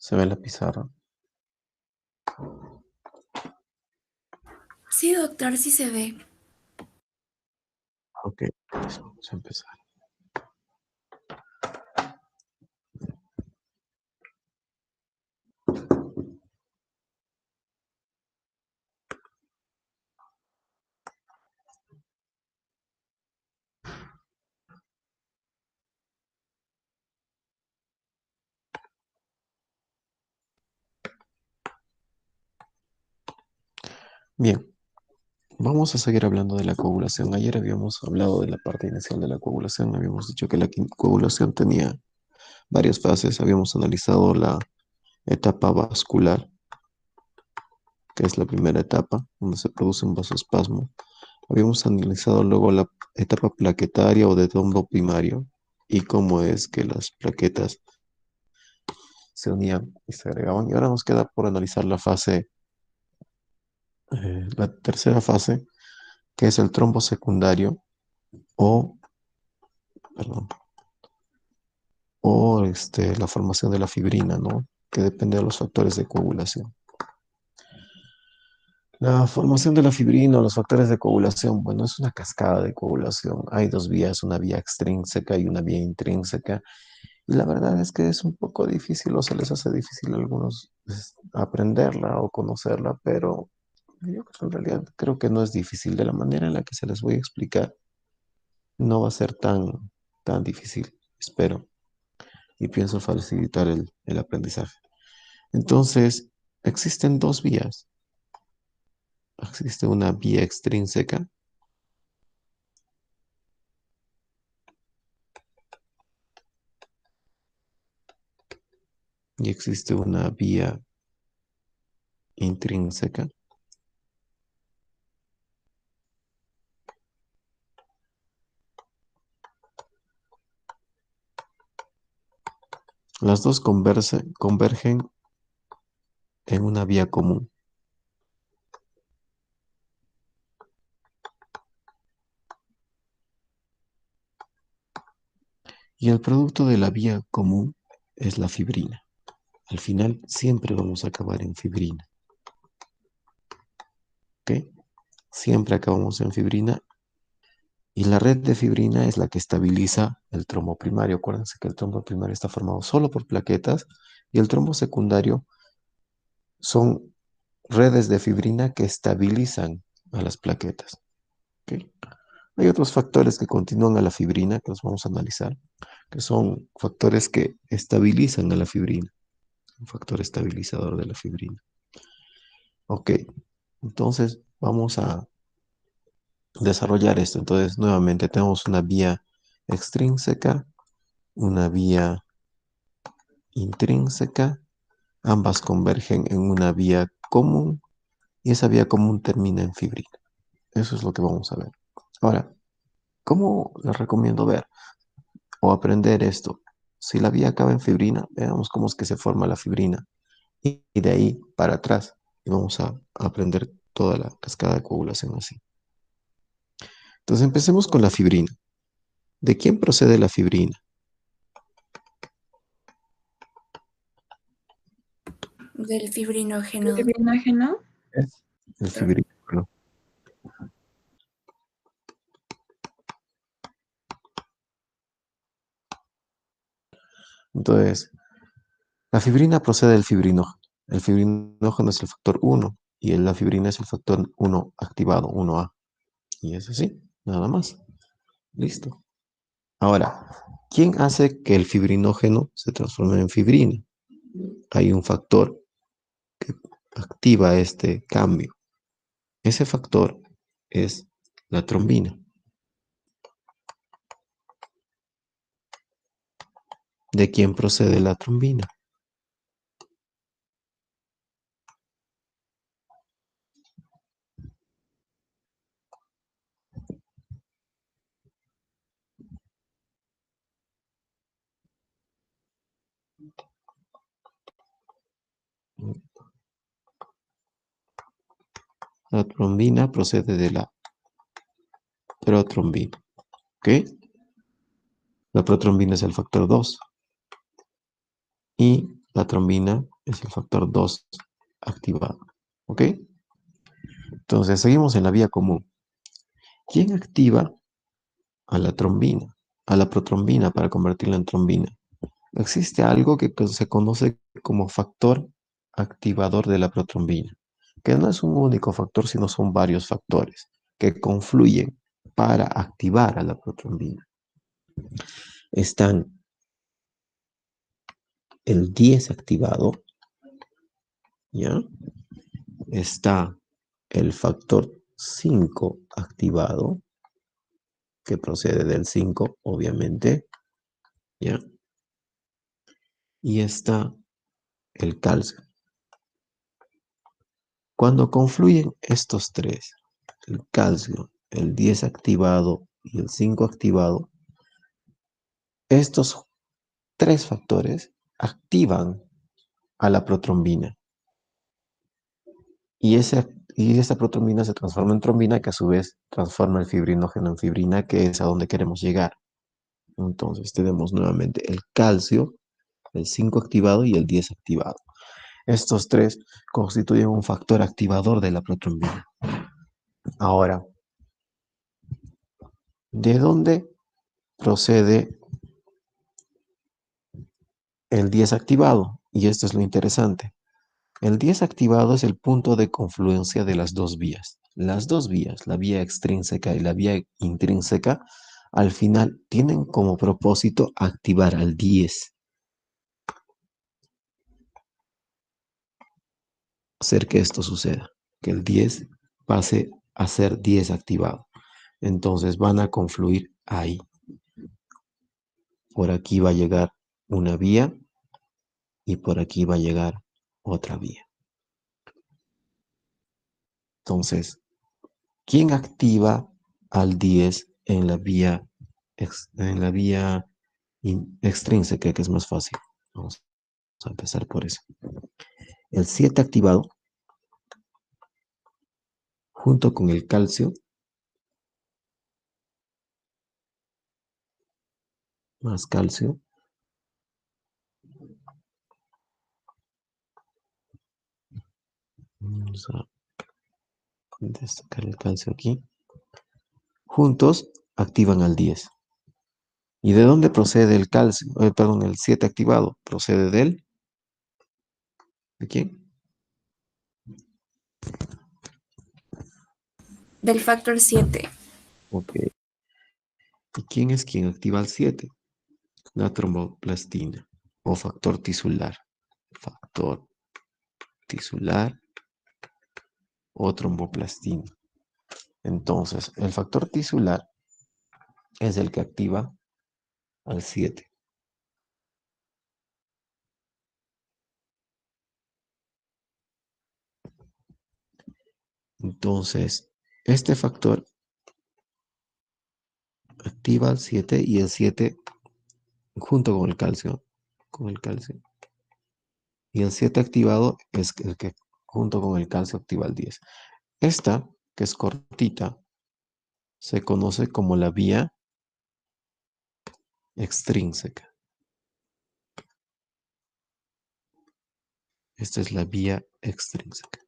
¿Se ve la pizarra? Sí, doctor, sí se ve. Ok, pues vamos a empezar. Bien, vamos a seguir hablando de la coagulación. Ayer habíamos hablado de la parte inicial de la coagulación. Habíamos dicho que la coagulación tenía varias fases. Habíamos analizado la etapa vascular, que es la primera etapa, donde se produce un vasoespasmo. Habíamos analizado luego la etapa plaquetaria o de trombo primario y cómo es que las plaquetas se unían y se agregaban. Y ahora nos queda por analizar la tercera fase, que es el trombo secundario o, perdón, la formación de la fibrina, ¿no? Que depende de los factores de coagulación. La formación de la fibrina o los factores de coagulación, bueno, es una cascada de coagulación. Hay dos vías, una vía extrínseca y una vía intrínseca. Y la verdad es que es un poco difícil o se les hace difícil a algunos aprenderla o conocerla, pero yo en realidad creo que no es difícil. De la manera en la que se les voy a explicar, no va a ser tan difícil, espero, y pienso facilitar el aprendizaje. Entonces, existen dos vías. Existe una vía extrínseca y existe una vía intrínseca. Las dos convergen en una vía común. Y el producto de la vía común es la fibrina. Al final siempre vamos a acabar en fibrina. ¿Ok? Siempre acabamos en fibrina. Y la red de fibrina es la que estabiliza el trombo primario. Acuérdense que el trombo primario está formado solo por plaquetas y el trombo secundario son redes de fibrina que estabilizan a las plaquetas. ¿Ok? Hay otros factores que continúan a la fibrina que los vamos a analizar, que son factores que estabilizan a la fibrina, un factor estabilizador de la fibrina. Ok, entonces vamos a desarrollar esto. Entonces, nuevamente tenemos una vía extrínseca, una vía intrínseca, ambas convergen en una vía común y esa vía común termina en fibrina. Eso es lo que vamos a ver. Ahora, ¿cómo les recomiendo ver o aprender esto? Si la vía acaba en fibrina, veamos cómo es que se forma la fibrina y de ahí para atrás y vamos a aprender toda la cascada de coagulación así. Entonces empecemos con la fibrina. ¿De quién procede la fibrina? Del fibrinógeno. Fibrinógeno. Es el Doctor. fibrinógeno. Entonces, la fibrina procede del fibrinógeno. El fibrinógeno es el factor 1 y la fibrina es el factor 1 activado, 1A. Y es así, nada más. Listo. Ahora, ¿quién hace que el fibrinógeno se transforme en fibrina? Hay un factor que activa este cambio. Ese factor es la trombina. ¿De quién procede la trombina? La trombina procede de la protrombina. ¿Ok? La protrombina es el factor 2 y la trombina es el factor 2 activado. ¿Ok? Entonces, seguimos en la vía común. ¿Quién activa a la trombina, a la protrombina para convertirla en trombina? Existe algo que se conoce como factor activador de la protrombina, que no es un único factor, sino son varios factores que confluyen para activar a la protrombina. Están el 10 activado, ¿ya? Está el factor 5 activado, que procede del 5, obviamente, ¿ya? Y está el calcio. Cuando confluyen estos tres, el calcio, el 10 activado y el 5 activado, estos tres factores activan a la protrombina. Y esa protrombina se transforma en trombina, que a su vez transforma el fibrinógeno en fibrina, que es a donde queremos llegar. Entonces tenemos nuevamente el calcio, el 5 activado y el 10 activado. Estos tres constituyen un factor activador de la protrombina. Ahora, ¿de dónde procede el 10 activado? Y esto es lo interesante. El 10 activado es el punto de confluencia de las dos vías. Las dos vías, la vía extrínseca y la vía intrínseca, al final tienen como propósito activar al 10, hacer que esto suceda, que el 10 pase a ser 10 activado. Entonces van a confluir ahí. Por aquí va a llegar una vía y por aquí va a llegar otra vía. Entonces, ¿quién activa al 10 en la vía, extrínseca, que es más fácil? Vamos a empezar por eso. El 7 activado, junto con el calcio, más calcio, vamos a destacar el calcio aquí, juntos activan al 10. ¿Y de dónde procede el calcio? Perdón, el 7 activado. ¿Procede de él? ¿De quién? Del factor 7. Ok. ¿Y quién es quien activa al 7? La tromboplastina o factor tisular. Factor tisular o tromboplastina. Entonces, el factor tisular es el que activa al 7. Entonces, este factor activa al 7 y el 7 junto con el calcio. Con el calcio. Y el 7 activado es el que junto con el calcio activa el 10. Esta, que es cortita, se conoce como la vía extrínseca. Esta es la vía extrínseca.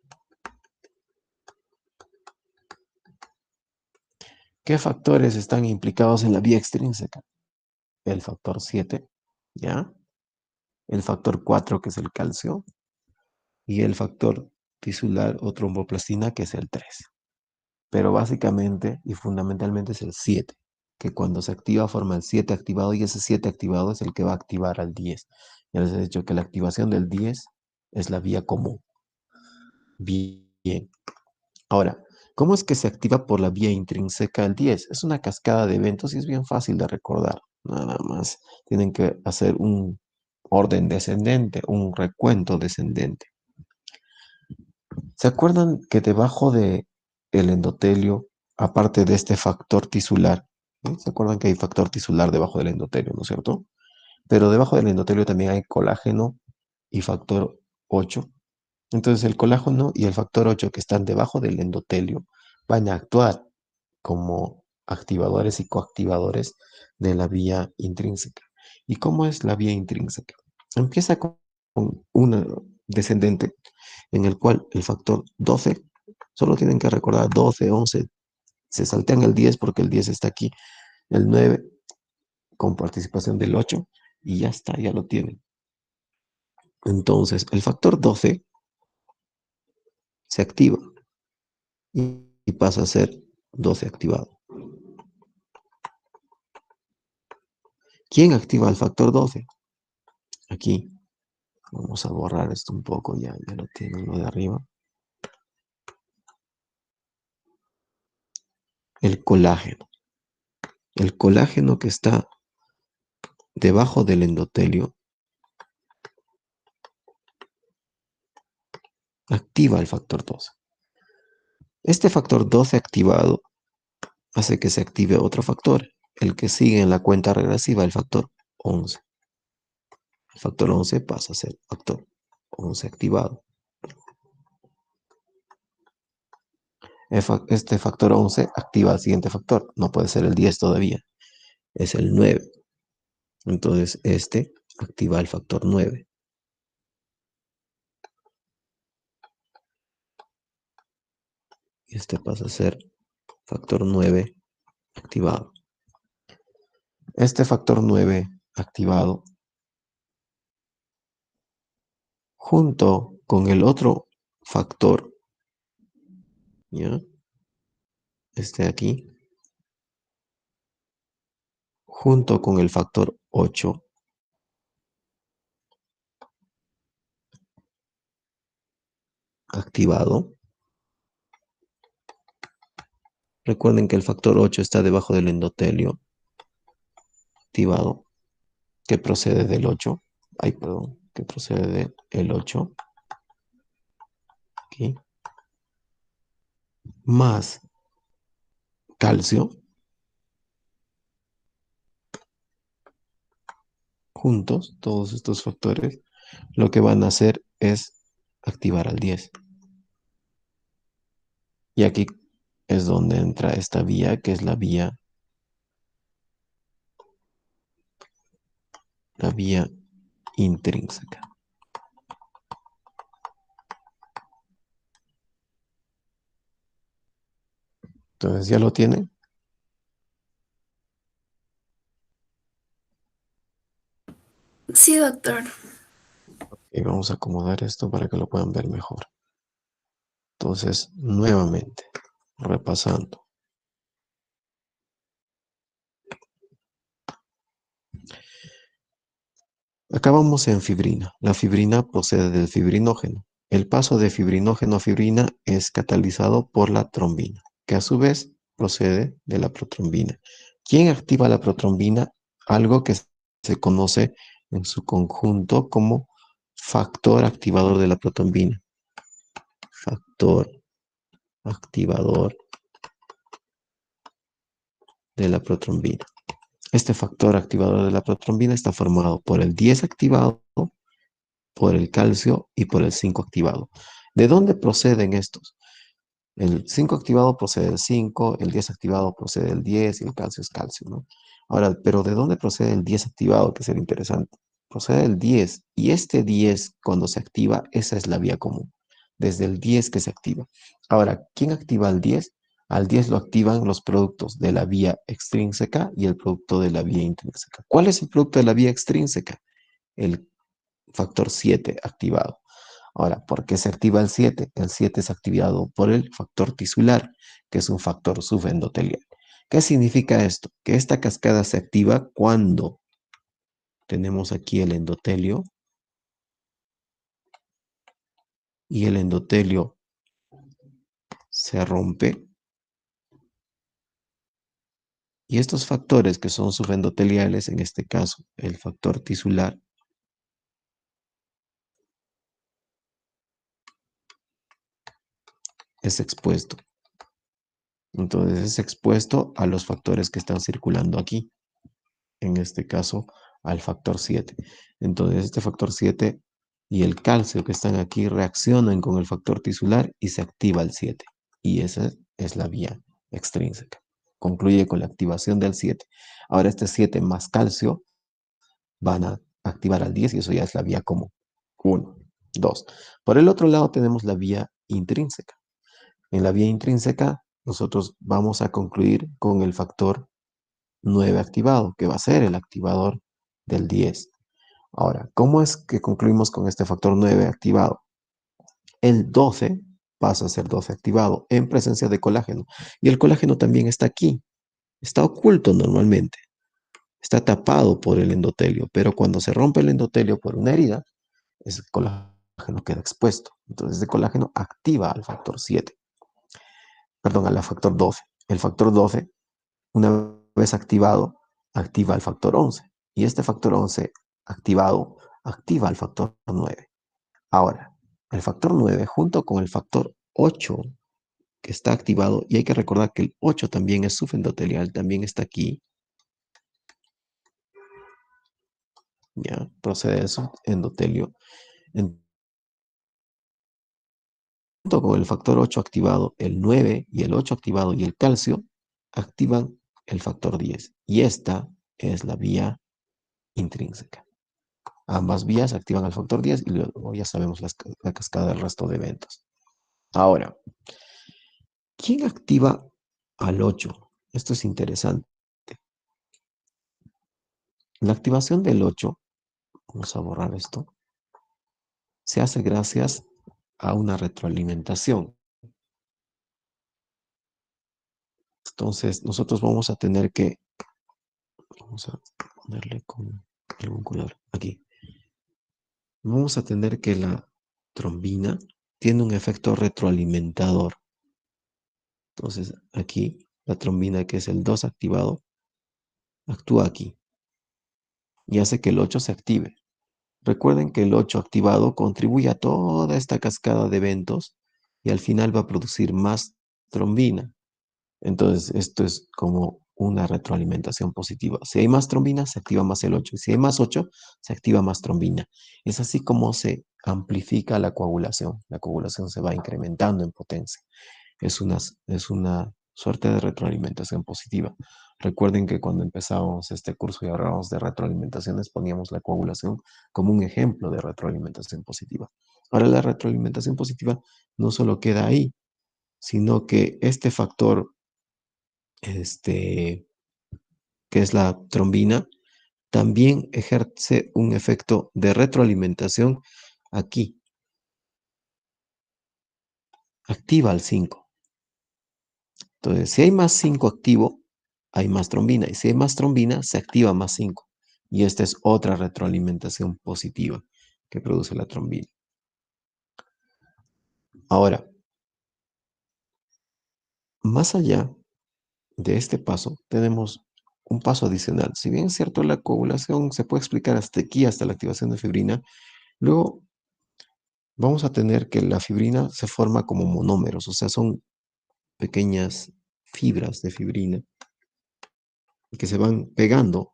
¿Qué factores están implicados en la vía extrínseca? El factor 7, ¿ya? El factor 4, que es el calcio, y el factor tisular o tromboplastina, que es el 3. Pero básicamente y fundamentalmente es el 7, que cuando se activa forma el 7 activado y ese 7 activado es el que va a activar al 10. Ya les he dicho que la activación del 10 es la vía común. Bien. Ahora, ¿cómo es que se activa por la vía intrínseca el 10? Es una cascada de eventos y es bien fácil de recordar. Nada más tienen que hacer un orden descendente, un recuento descendente. ¿Se acuerdan que debajo de el endotelio, aparte de este factor tisular, ¿se acuerdan que hay factor tisular debajo del endotelio, ¿no es cierto? Pero debajo del endotelio también hay colágeno y factor 8. Entonces el colágeno y el factor 8 que están debajo del endotelio van a actuar como activadores y coactivadores de la vía intrínseca. ¿Y cómo es la vía intrínseca? Empieza con una descendente en el cual el factor 12, solo tienen que recordar 12, 11, se saltean el 10 porque el 10 está aquí, el 9 con participación del 8 y ya está, ya lo tienen. Entonces, el factor 12 se activa y pasa a ser 12 activado. ¿Quién activa el factor 12? Aquí. Vamos a borrar esto un poco, ya lo tienen lo de arriba. El colágeno. El colágeno que está debajo del endotelio activa el factor 12. Este factor 12 activado hace que se active otro factor, el que sigue en la cuenta regresiva, el factor 11. El factor 11 pasa a ser factor 11 activado. Este factor 11 activa el siguiente factor. No puede ser el 10 todavía. Es el 9. Entonces este activa el factor 9. Y este pasa a ser factor 9 activado. Este factor 9 activado junto con el otro factor, ¿ya? Este de aquí, junto con el factor 8, activado. Recuerden que el factor 8 está debajo del endotelio, activado, que procede del 8. Ay, perdón, que procede del 8. Aquí. Más calcio, juntos, todos estos factores, lo que van a hacer es activar al 10. Y aquí es donde entra esta vía, que es la vía intrínseca. Entonces, ¿ya lo tienen? Sí, doctor. Y vamos a acomodar esto para que lo puedan ver mejor. Entonces, nuevamente, repasando. Acá vamos en fibrina. La fibrina procede del fibrinógeno. El paso de fibrinógeno a fibrina es catalizado por la trombina, que a su vez procede de la protrombina. ¿Quién activa la protrombina? Algo que se conoce en su conjunto como factor activador de la protrombina. Factor activador de la protrombina. Este factor activador de la protrombina está formado por el 10 activado, por el calcio y por el 5 activado. ¿De dónde proceden estos? El 5 activado procede del 5, el 10 activado procede del 10 y el calcio es calcio, ¿no? Ahora, pero ¿de dónde procede el 10 activado? Que sería interesante. Procede del 10 y este 10 cuando se activa, esa es la vía común. Desde el 10 que se activa. Ahora, ¿quién activa al 10? Al 10 lo activan los productos de la vía extrínseca y el producto de la vía intrínseca. ¿Cuál es el producto de la vía extrínseca? El factor 7 activado. Ahora, ¿por qué se activa el 7? El 7 es activado por el factor tisular, que es un factor subendotelial. ¿Qué significa esto? Que esta cascada se activa cuando tenemos aquí el endotelio y el endotelio se rompe. Y estos factores que son subendoteliales, en este caso el factor tisular, es expuesto. Entonces es expuesto a los factores que están circulando aquí. En este caso al factor 7. Entonces este factor 7 y el calcio que están aquí reaccionan con el factor tisular y se activa el 7. Y esa es la vía extrínseca. Concluye con la activación del 7. Ahora este 7 más calcio van a activar al 10 y eso ya es la vía común. Uno. Dos. Por el otro lado tenemos la vía intrínseca. En la vía intrínseca nosotros vamos a concluir con el factor 9 activado, que va a ser el activador del 10. Ahora, ¿cómo es que concluimos con este factor 9 activado? El 12 pasa a ser 12 activado en presencia de colágeno. Y el colágeno también está aquí. Está oculto normalmente. Está tapado por el endotelio. Pero cuando se rompe el endotelio por una herida, ese colágeno queda expuesto. Entonces, ese colágeno activa al factor 7. Perdón, al factor 12. El factor 12, una vez activado, activa el factor 11. Y este factor 11 activado activa el factor 9. Ahora, el factor 9 junto con el factor 8 que está activado, y hay que recordar que el 8 también es subendotelial, también está aquí, ya, procede del subendotelio. Junto con el factor 8 activado, el 9 y el 8 activado y el calcio activan el factor 10. Y esta es la vía intrínseca. Ambas vías activan al factor 10 y luego ya sabemos la cascada del resto de eventos. Ahora, ¿quién activa al 8? Esto es interesante. La activación del 8, vamos a borrar esto, se hace gracias a una retroalimentación. Entonces, nosotros vamos a tener que, vamos a ponerle con algún color aquí, vamos a tener que la trombina tiene un efecto retroalimentador. Entonces, aquí, la trombina, que es el 2 activado, actúa aquí y hace que el 8 se active. Recuerden que el 8 activado contribuye a toda esta cascada de eventos y al final va a producir más trombina. Entonces, esto es como una retroalimentación positiva. Si hay más trombina, se activa más el 8. Y si hay más 8, se activa más trombina. Es así como se amplifica la coagulación. La coagulación se va incrementando en potencia. Es una suerte de retroalimentación positiva. Recuerden que cuando empezamos este curso y hablábamos de retroalimentaciones, poníamos la coagulación como un ejemplo de retroalimentación positiva. Ahora, la retroalimentación positiva no solo queda ahí, sino que este factor que es la trombina, también ejerce un efecto de retroalimentación aquí. Activa al 5. Entonces, si hay más 5 activo, hay más trombina. Y si hay más trombina, se activa más 5. Y esta es otra retroalimentación positiva que produce la trombina. Ahora, más allá de este paso, tenemos un paso adicional. Si bien es cierto, la coagulación se puede explicar hasta aquí, hasta la activación de fibrina, luego vamos a tener que la fibrina se forma como monómeros, o sea, son pequeñas fibras de fibrina que se van pegando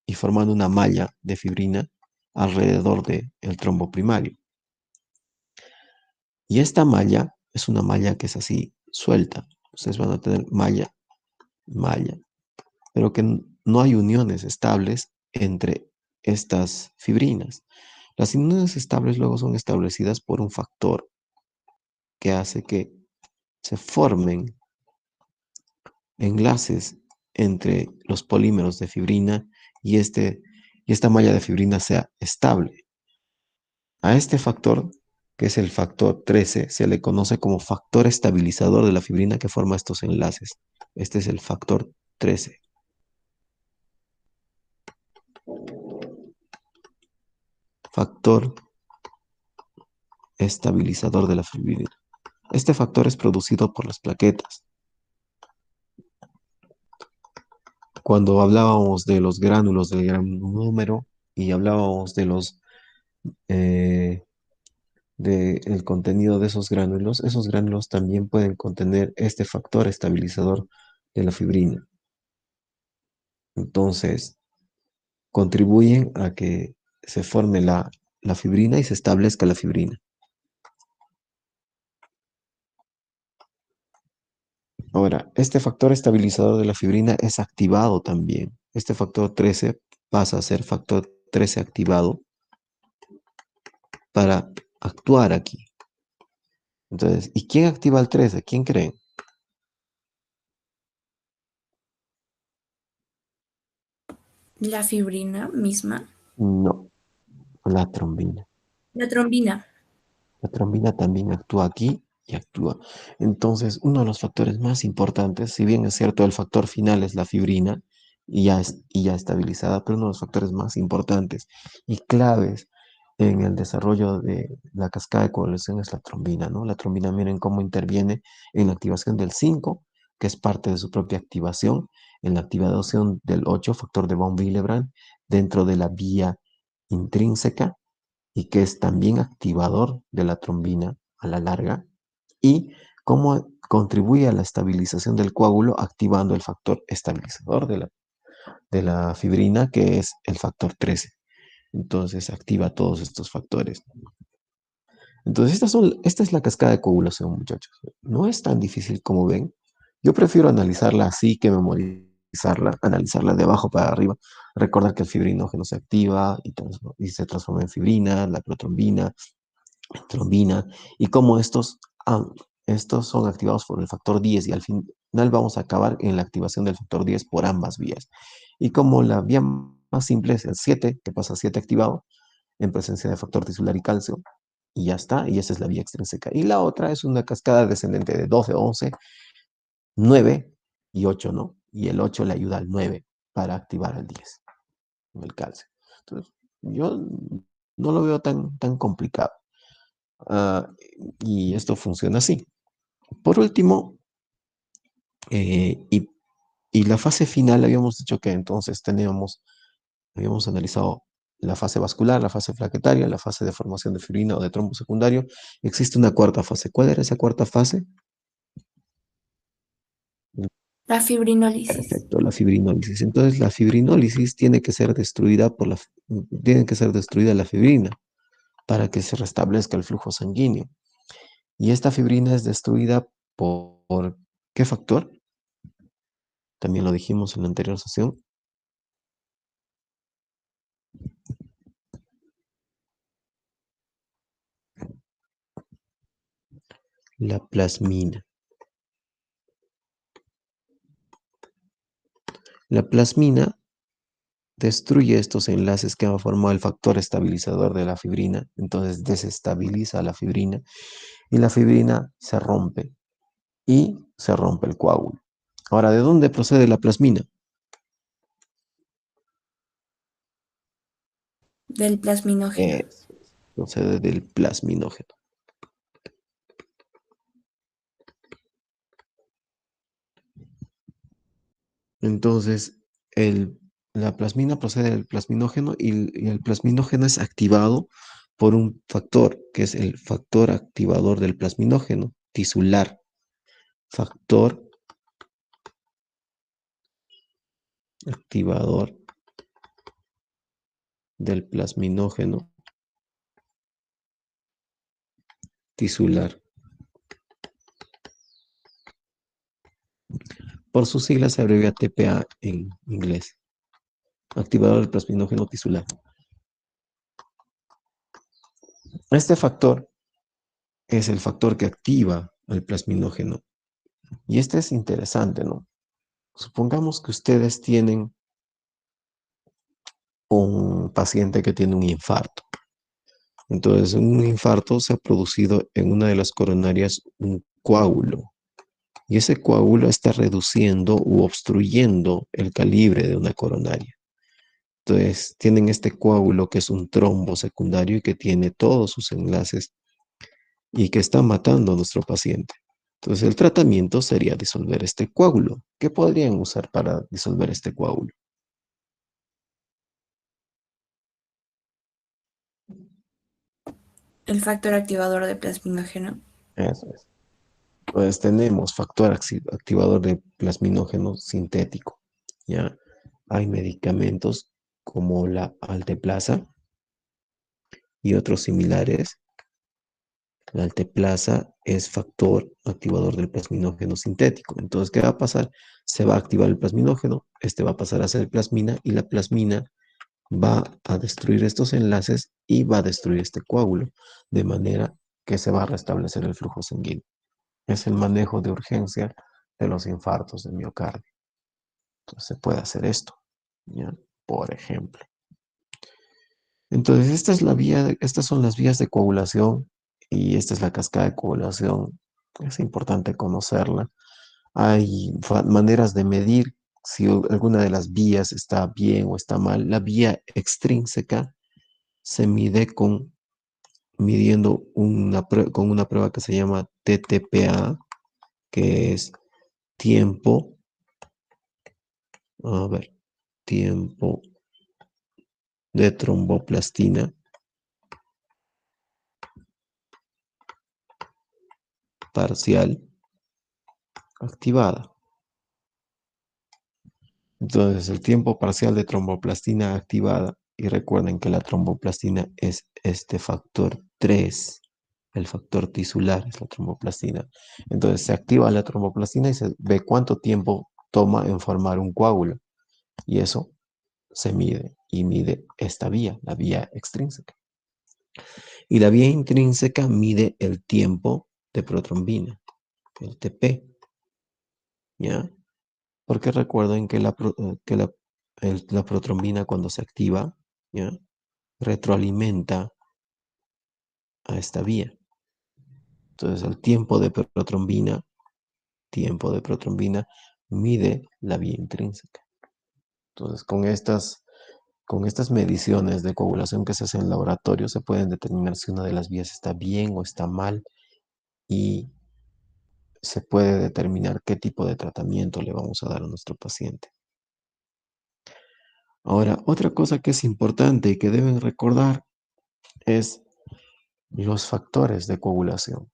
y formando una malla de fibrina alrededor del trombo primario. Y esta malla es una malla que es así, suelta. Ustedes van a tener malla, malla, pero que no hay uniones estables entre estas fibrinas. Las uniones estables luego son establecidas por un factor que hace que se formen enlaces entre los polímeros de fibrina y esta malla de fibrina sea estable. A este factor, que es el factor 13, se le conoce como factor estabilizador de la fibrina que forma estos enlaces. Este es el factor 13. Factor estabilizador de la fibrina. Este factor es producido por las plaquetas. Cuando hablábamos de los gránulos del gran número y hablábamos de los del contenido de esos gránulos también pueden contener este factor estabilizador de la fibrina. Entonces, contribuyen a que se forme la fibrina y se establezca la fibrina. Ahora, este factor estabilizador de la fibrina es activado también. Este factor 13 pasa a ser factor 13 activado para actuar aquí. Entonces, ¿y quién activa el 13? ¿Quién creen? La fibrina misma. No, la trombina. La trombina. La trombina también actúa aquí y actúa. Entonces, uno de los factores más importantes, si bien es cierto, el factor final es la fibrina y ya estabilizada, pero uno de los factores más importantes y claves en el desarrollo de la cascada de coagulación es la trombina, ¿no? La trombina, miren cómo interviene en la activación del 5, que es parte de su propia activación, en la activación del 8, factor de von Willebrand, dentro de la vía intrínseca y que es también activador de la trombina a la larga, y cómo contribuye a la estabilización del coágulo activando el factor estabilizador de la fibrina, que es el factor 13. Entonces activa todos estos factores. Entonces esta es la cascada de coagulación, muchachos. No es tan difícil como ven. Yo prefiero analizarla así que memorizarla, analizarla de abajo para arriba. Recordar que el fibrinógeno se activa y se transforma en fibrina, la protrombina, trombina, y cómo estos son activados por el factor 10 y al final vamos a acabar en la activación del factor 10 por ambas vías. Y como la vía más simple es el 7, que pasa a 7 activado en presencia de factor tisular y calcio, y ya está, y esa es la vía extrínseca. Y la otra es una cascada descendente de 12, 11, 9 y 8, ¿no? Y el 8 le ayuda al 9 para activar al 10, el calcio. Entonces, yo no lo veo tan complicado. Ah, y esto funciona así. Por último, eh, y, y la fase final, habíamos dicho que entonces habíamos analizado la fase vascular, la fase plaquetaria, la fase de formación de fibrina o de trombo secundario. Existe una cuarta fase. ¿Cuál era esa cuarta fase? La fibrinólisis. Perfecto, la fibrinólisis. Entonces, la fibrinólisis tiene que ser destruida tiene que ser destruida la fibrina para que se restablezca el flujo sanguíneo. Y esta fibrina es destruida por ¿qué factor? También lo dijimos en la anterior sesión. La plasmina. La plasmina destruye estos enlaces que han formado el factor estabilizador de la fibrina, entonces desestabiliza la fibrina y la fibrina se rompe y se rompe el coágulo. Ahora, ¿de dónde procede la plasmina? Del plasminógeno. Procede del plasminógeno. Entonces, la plasmina procede del plasminógeno y el plasminógeno es activado por un factor, que es el factor activador del plasminógeno, tisular. Factor activador del plasminógeno tisular. Por sus siglas se abrevia TPA en inglés. Activador del plasminógeno tisular. Este factor es el factor que activa el plasminógeno. Y este es interesante, ¿no? Supongamos que ustedes tienen un paciente que tiene un infarto. Entonces, en un infarto se ha producido en una de las coronarias un coágulo. Y ese coágulo está reduciendo u obstruyendo el calibre de una coronaria. Entonces, tienen este coágulo que es un trombo secundario y que tiene todos sus enlaces y que está matando a nuestro paciente. Entonces, el tratamiento sería disolver este coágulo. ¿Qué podrían usar para disolver este coágulo? El factor activador de plasminógeno. Eso es. Pues tenemos factor activador de plasminógeno sintético. ¿Ya? Hay medicamentos como la alteplasa y otros similares. La alteplasa es factor activador del plasminógeno sintético. Entonces, ¿qué va a pasar? Se va a activar el plasminógeno, este va a pasar a ser plasmina y la plasmina va a destruir estos enlaces y va a destruir este coágulo, de manera que se va a restablecer el flujo sanguíneo. Es el manejo de urgencia de los infartos de miocardio. Entonces se puede hacer esto, ¿ya? Por ejemplo. Entonces, estas son las vías de coagulación y esta es la cascada de coagulación. Es importante conocerla. Hay maneras de medir si alguna de las vías está bien o está mal. La vía extrínseca se mide midiendo con una prueba que se llama TTPA, que es tiempo, a ver, tiempo de tromboplastina parcial activada. Entonces, el tiempo parcial de tromboplastina activada, y recuerden que la tromboplastina es este factor 3, el factor tisular es la tromboplastina. Entonces, se activa la tromboplastina y se ve cuánto tiempo toma en formar un coágulo. Y eso se mide, y mide esta vía, la vía extrínseca. Y la vía intrínseca mide el tiempo de protrombina, el TP, ¿ya? Porque recuerden que la protrombina cuando se activa, ¿ya? Retroalimenta a esta vía. Entonces el tiempo de protrombina mide la vía intrínseca. Entonces con estas mediciones de coagulación que se hacen en laboratorio se pueden determinar si una de las vías está bien o está mal y se puede determinar qué tipo de tratamiento le vamos a dar a nuestro paciente. Ahora, otra cosa que es importante y que deben recordar es los factores de coagulación.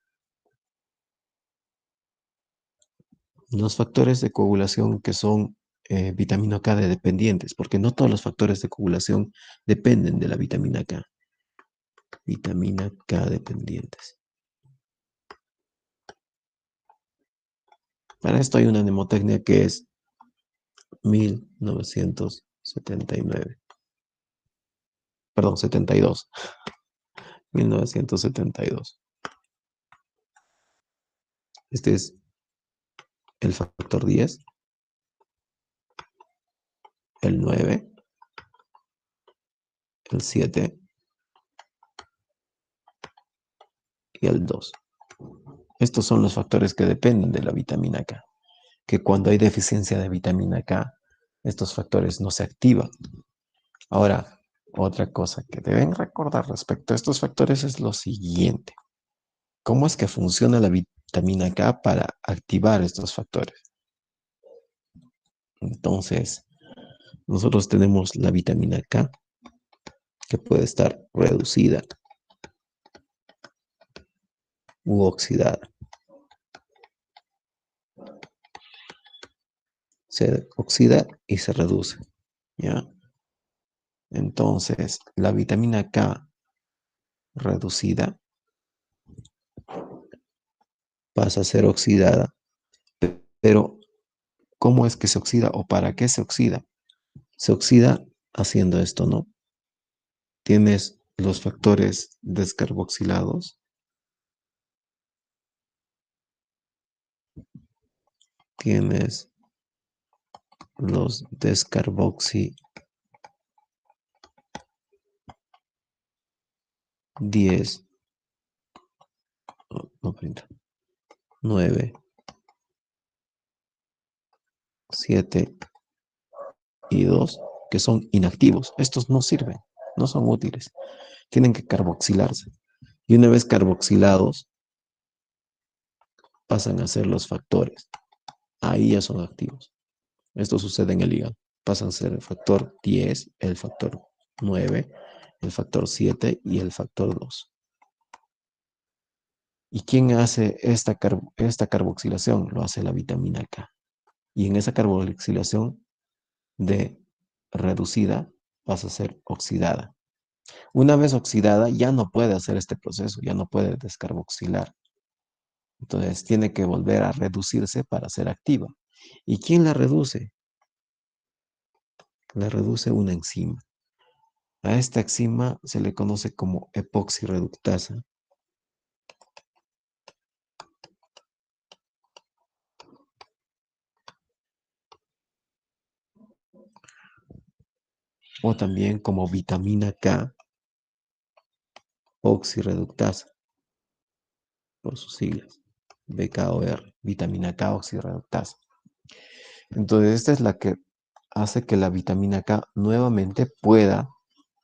Los factores de coagulación que son vitamina K dependientes, porque no todos los factores de coagulación dependen de la vitamina K. Vitamina K dependientes. Para esto hay una mnemotecnia que es 1979. Perdón, 72. 1972. Este es el factor 10, el 9, el 7 y el 2. Estos son los factores que dependen de la vitamina K. Que cuando hay deficiencia de vitamina K, estos factores no se activan. Ahora, otra cosa que deben recordar respecto a estos factores es lo siguiente. ¿Cómo es que funciona la vitamina K para activar estos factores? Entonces, nosotros tenemos la vitamina K que puede estar reducida u oxidada. Se oxida y se reduce, ¿ya? Entonces, la vitamina K reducida pasa a ser oxidada, pero ¿cómo es que se oxida o para qué se oxida? Se oxida haciendo esto, ¿no? Tienes los factores descarboxilados, tienes los descarboxi 10, no prenda, 9, 7 y 2, que son inactivos. Estos no sirven, no son útiles. Tienen que carboxilarse. Y una vez carboxilados, pasan a ser los factores. Ahí ya son activos. Esto sucede en el hígado. Pasan a ser el factor 10, el factor 9, el factor 7 y el factor 2. ¿Y quién hace esta carboxilación? Lo hace la vitamina K. Y en esa carboxilación de reducida pasa a ser oxidada. Una vez oxidada ya no puede hacer este proceso, ya no puede descarboxilar. Entonces tiene que volver a reducirse para ser activa. ¿Y quién la reduce? La reduce una enzima. A esta enzima se le conoce como epoxirreductasa. O también como vitamina K oxirreductasa, por sus siglas, BKOR, vitamina K oxirreductasa. Entonces, esta es la que hace que la vitamina K nuevamente pueda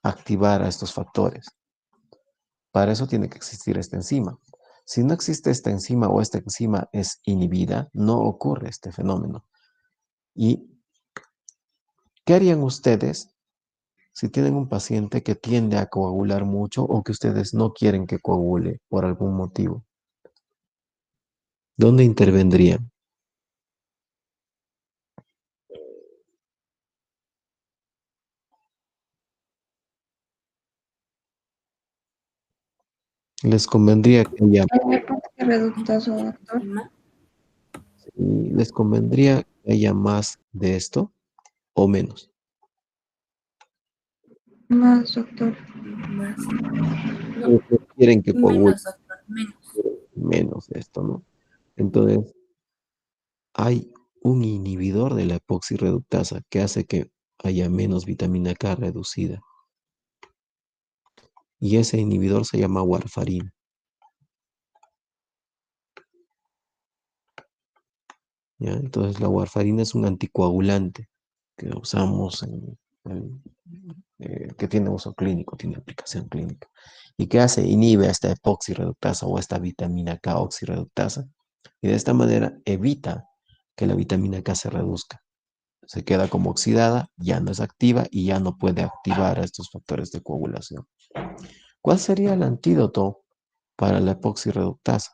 activar a estos factores. Para eso tiene que existir esta enzima. Si no existe esta enzima o esta enzima es inhibida, no ocurre este fenómeno. ¿Y qué harían ustedes si tienen un paciente que tiende a coagular mucho o que ustedes no quieren que coagule por algún motivo? ¿Dónde intervendrían? Les convendría que haya, Reductazo, doctor. les convendría que haya más de esto o menos. Más, doctor. Más. No, No quieren que coagule menos, doctor, menos. menos de esto, ¿no? Entonces, hay un inhibidor de la epoxirreductasa que hace que haya menos vitamina K reducida. Y ese inhibidor se llama warfarin. ¿Ya? Entonces la warfarina es un anticoagulante que usamos que tiene uso clínico, tiene aplicación clínica. ¿Y qué hace? Inhibe esta epoxirreductasa o esta vitamina K oxirreductasa. Y de esta manera evita que la vitamina K se reduzca. Se queda como oxidada, ya no es activa y ya no puede activar a estos factores de coagulación. ¿Cuál sería el antídoto para la epoxirreductasa?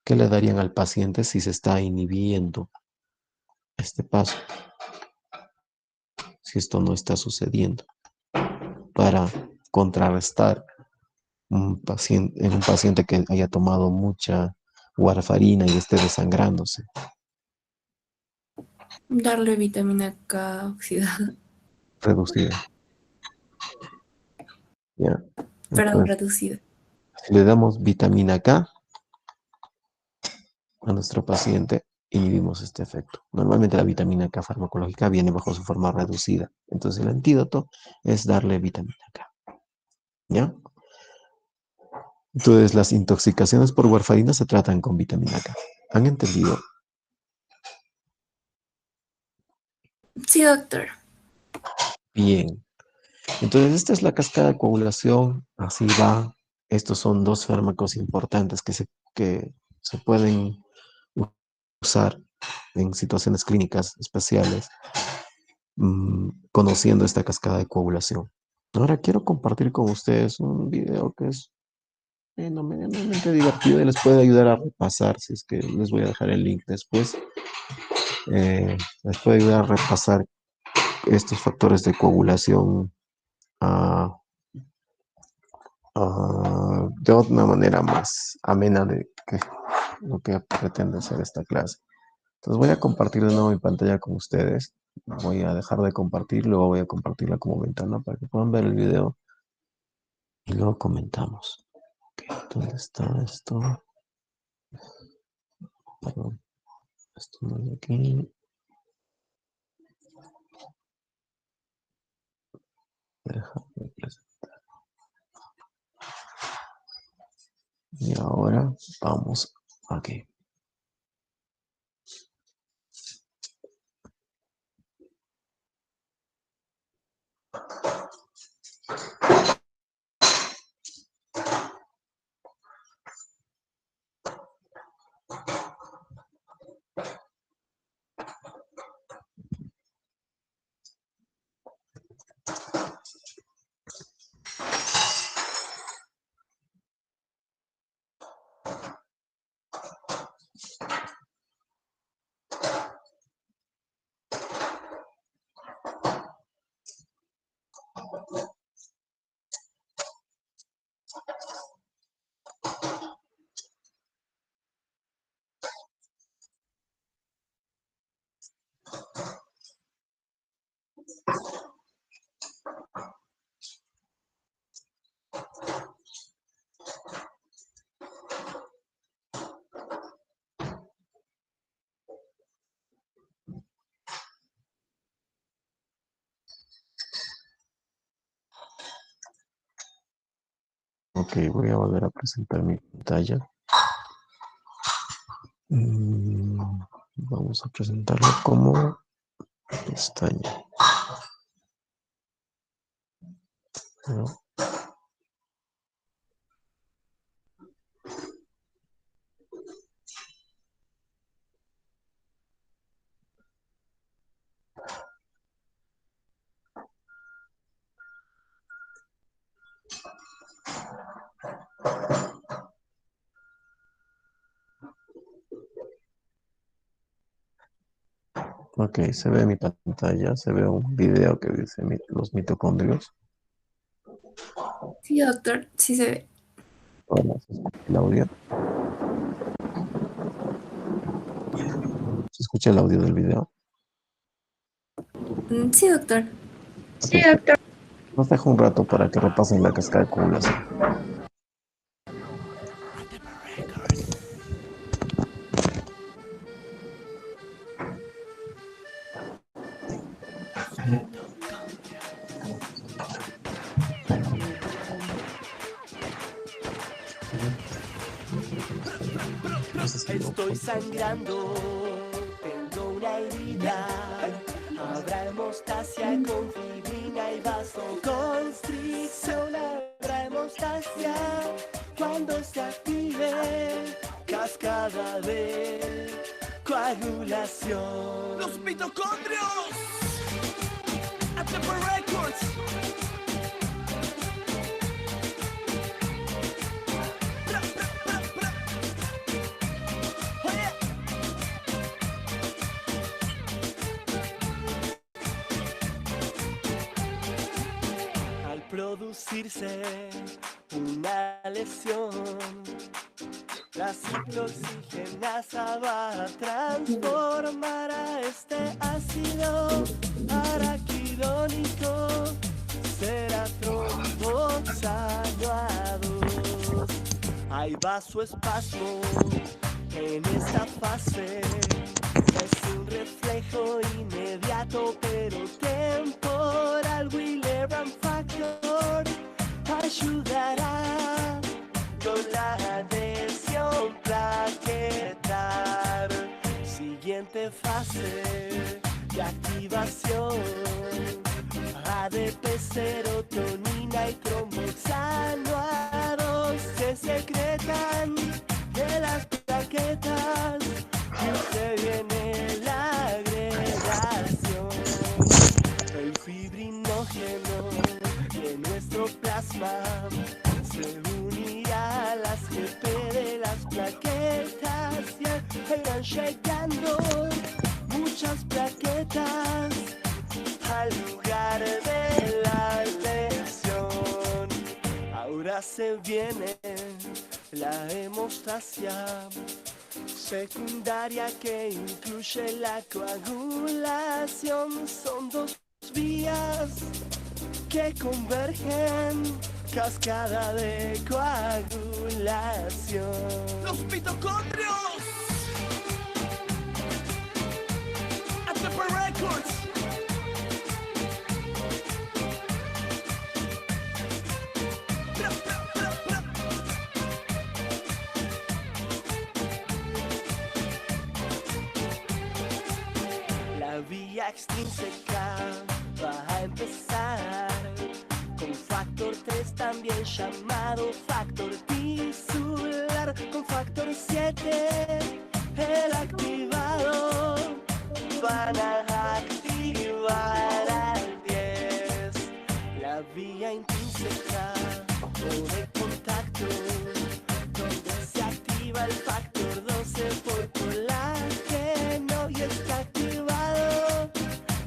¿Qué le darían al paciente si se está inhibiendo este paso? Si esto no está sucediendo, para contrarrestar en un paciente que haya tomado mucha warfarina y esté desangrándose. Darle vitamina K oxidada. Reducida. ¿Ya? Perdón, Entonces, reducida. si le damos vitamina K a nuestro paciente, inhibimos este efecto. Normalmente la vitamina K farmacológica viene bajo su forma reducida. Entonces el antídoto es darle vitamina K. ¿Ya? Entonces las intoxicaciones por warfarina se tratan con vitamina K. ¿Han entendido? Sí, doctor. Bien. Entonces esta es la cascada de coagulación. Así va. Estos son dos fármacos importantes que se pueden usar en situaciones clínicas especiales, conociendo esta cascada de coagulación. Ahora quiero compartir con ustedes un video que es medianamente divertido y les puede ayudar a repasar, si es que les voy a dejar el link después. Les puede ayudar a repasar estos factores de coagulación ah, de una manera más amena de que lo que pretende ser esta clase. Entonces voy a compartir de nuevo mi pantalla con ustedes. Voy a dejar de compartir, luego voy a compartirla como ventana para que puedan ver el video y luego comentamos. Okay, ¿dónde está esto? Perdón, esto no es aquí. Déjame presentar. Y ahora vamos aquí. Ok, voy a volver a presentar mi pantalla. Vamos a presentarlo como pestaña. ¿No? Ok, se ve mi pantalla, se ve un video que dice los mitocondrios. Sí, doctor, sí se ve. Ahora se escucha el audio. ¿Se escucha el audio del video? Sí, doctor. Ok, nos dejo un rato para que repasen la cascada de acumulación. Estoy sangrando, tengo una herida. Habrá hemostasia con fibrina y vasoconstricción. Habrá hemostasia cuando se active cascada de coagulación. ¡Los mitocondrios! ATP Records. Al producirse una lesión, la ciclooxigenasa va a transformar a este ácido araquidónico, será tromboxano a 2. Hay vasoespasmo en esta fase. Es un reflejo inmediato pero temporal. Willebrand Factor ayudará con la adhesión plaquetar. Siguiente fase de activación. ADP, serotonina y tromboxano a 2 se secretan de las plaquetas. Y se viene la agregación. El fibrinógeno de nuestro plasma se unirá a las GP de las plaquetas y irán llegando muchas plaquetas al lugar de la lesión. Ahora se viene la hemostasia secundaria que incluye la coagulación. Son 2 vías que convergen, cascada de coagulación. ¡Los mitocondrios! ATP Records. La vía extrínseca va a empezar con factor 3, también llamado factor tisular. Con factor 7, el activado, van a activar al 10. La vía intrínseca o de contacto, donde se activa el factor 12 por colágeno y está activado,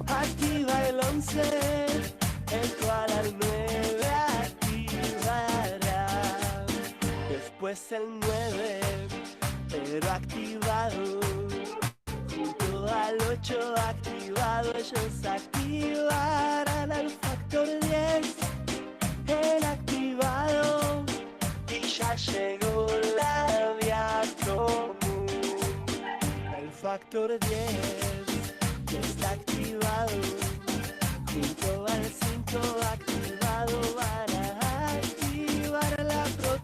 activa el 11, el cual al 9 activará. Después el 9, pero activado, junto al 8 activado, ellos activarán al factor 10, el activado, y ya llegó la vía común. El factor 10 ya está activado, junto al 5 activado, van a activar la proteína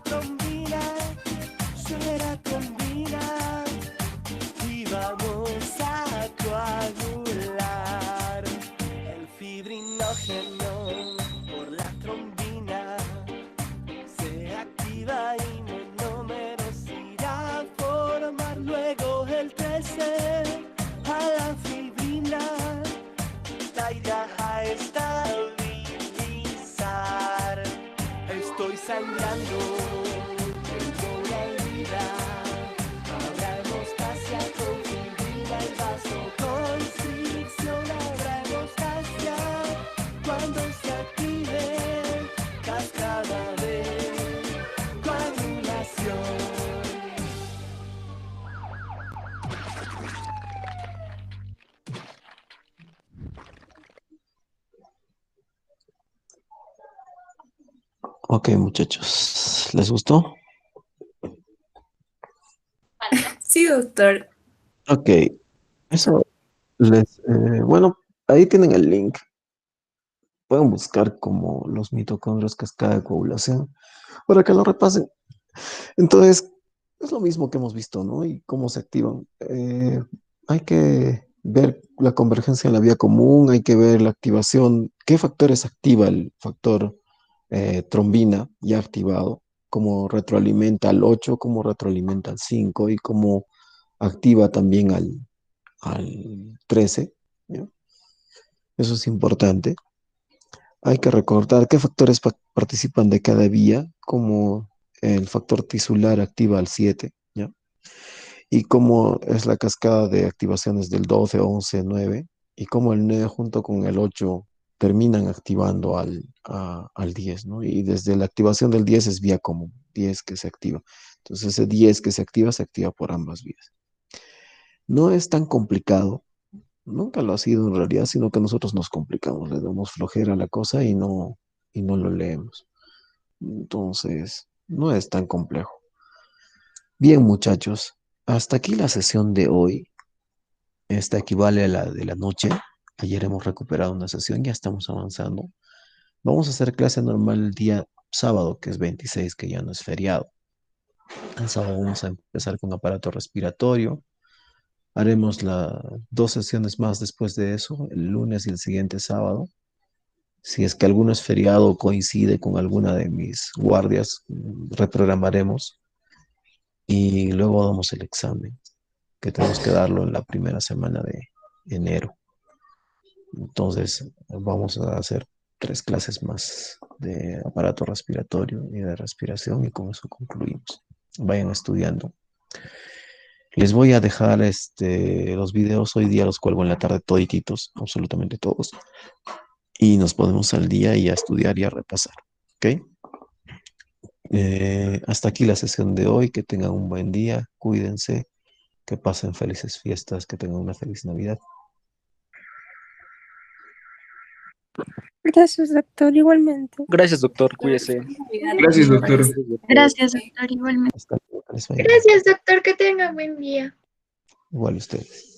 fibrinógeno por la trombina se activa y monómeros irá a formar luego el 13 a la fibrina la irá a estabilizar. Estoy sangrando, tengo una herida, habrá hemostasia con fibrina y vasoconstricción, habrá hemostasia cuando se active cascada de coagulación. Ok, muchachos, ¿les gustó? Sí, doctor. Ok, eso bueno, ahí tienen el link. Pueden buscar como los mitocondrios cascada de coagulación para que lo repasen. Entonces, es lo mismo que hemos visto, ¿no? Y cómo se activan. Hay que ver la convergencia en la vía común, hay que ver la activación, qué factores activa el factor trombina ya activado, cómo retroalimenta al 8, cómo retroalimenta al 5 y cómo activa también al 13. ¿Ya? Eso es importante. Hay que recordar qué factores participan de cada vía, como el factor tisular activa al 7, ¿ya? Y cómo es la cascada de activaciones del 12, 11, 9, y cómo el 9 junto con el 8 terminan activando al 10, ¿no? Y desde la activación del 10 es vía común, 10 que se activa. Entonces ese 10 que se activa por ambas vías. No es tan complicado, nunca lo ha sido en realidad, sino que nosotros nos complicamos, le damos flojera a la cosa y no lo leemos. Entonces, no es tan complejo. Bien, muchachos, hasta aquí la sesión de hoy. Esta equivale a la de la noche. Ayer hemos recuperado una sesión, ya estamos avanzando. Vamos a hacer clase normal el día sábado, que es 26, que ya no es feriado. El sábado vamos a empezar con aparato respiratorio. Haremos las 2 sesiones más después de eso, el lunes y el siguiente sábado. Si es que alguno es feriado o coincide con alguna de mis guardias, reprogramaremos y luego damos el examen, que tenemos que darlo en la primera semana de enero. Entonces, vamos a hacer 3 clases más de aparato respiratorio y de respiración y con eso concluimos. Vayan estudiando. Les voy a dejar los videos hoy día, los cuelgo en la tarde todititos, absolutamente todos. Y nos ponemos al día y a estudiar y a repasar. ¿Ok? Hasta aquí la sesión de hoy. Que tengan un buen día. Cuídense. Que pasen felices fiestas. Que tengan una feliz Navidad. Gracias, doctor, igualmente. Gracias, doctor. Cuídese. Gracias, doctor. Gracias, doctor, igualmente. Hasta luego. Que les vaya bien. Gracias, doctor, que tenga buen día. Igual ustedes.